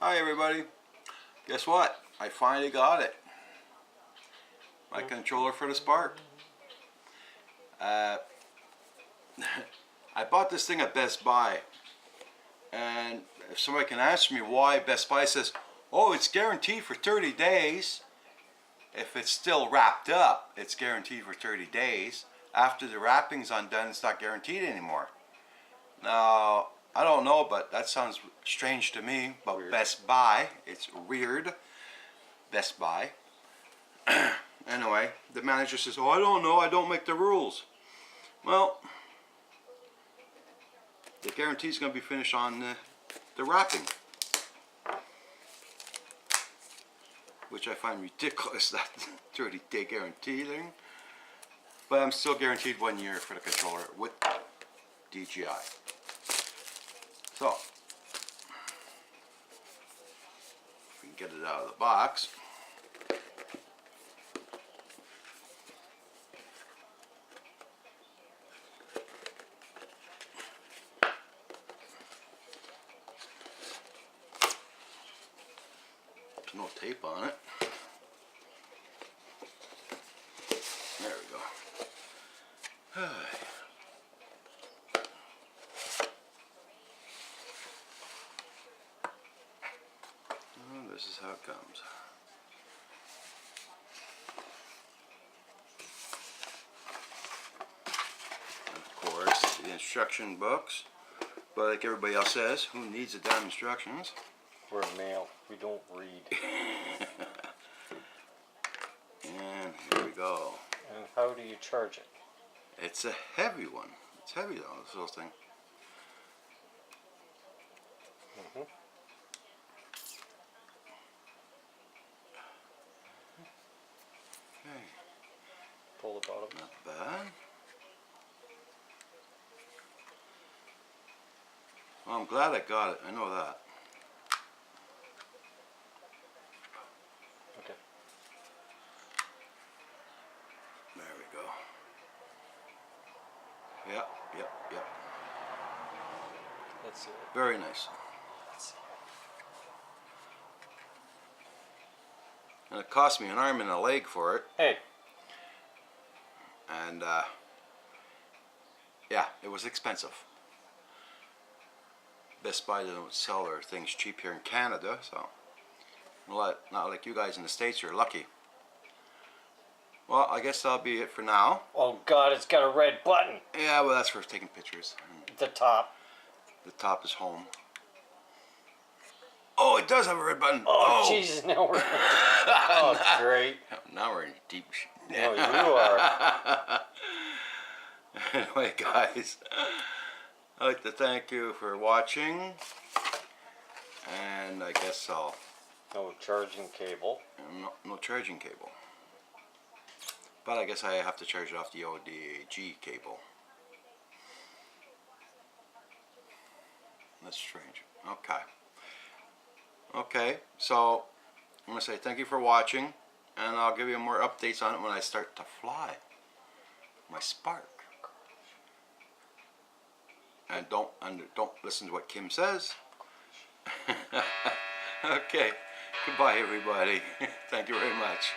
Hi everybody. Guess what? I finally got it. My controller for the Spark. I bought this thing at Best Buy, and if somebody can answer me why Best Buy says, oh, it's guaranteed for 30 days. If it's still wrapped up, it's guaranteed for 30 days. After the wrapping's undone, it's not guaranteed anymore. Now, I don't know, but that sounds strange to me. But weird. Best Buy, it's weird. Best Buy. Anyway, the manager says, oh, I don't know, I don't make the rules. Well, the guarantee is going to be finished on the wrapping, which I find ridiculous, that 30-day guarantee thing. But I'm still guaranteed 1 year for the controller with DJI. So, if we can get it out of the box. There's no tape on it. There we go. Oh, this is how it comes. And of course, the instruction books. But like everybody else says, who needs the damn instructions? We're male. We don't read. And here we go. And how do you charge it? It's a heavy one. It's heavy though, this little thing. Okay. Pull the bottom. Not bad. Well, I'm glad I got it. I know that. Okay. There we go. Yep. Let's see. Very nice. Let's see. And it cost me an arm and a leg for it. Hey. And yeah, it was expensive. Best Buy don't sell their things cheap here in Canada, so not like you guys in the States, you're lucky. Well, I guess that'll be it for now. Oh God, it's got a red button. Yeah, well, that's for taking pictures. The top. The top is home. Oh, it does have a red button. Oh, Jesus, now we're... Oh, great. Now we're in deep shit. No, you are. Anyway, guys, I'd like to thank you for watching. And I guess I'll... No charging cable. No charging cable. But I guess I have to charge it off the ODAG cable. That's strange. Okay, so I'm going to say thank you for watching, and I'll give you more updates on it when I start to fly my Spark. And don't listen to what Kim says. Okay, goodbye everybody. Thank you very much.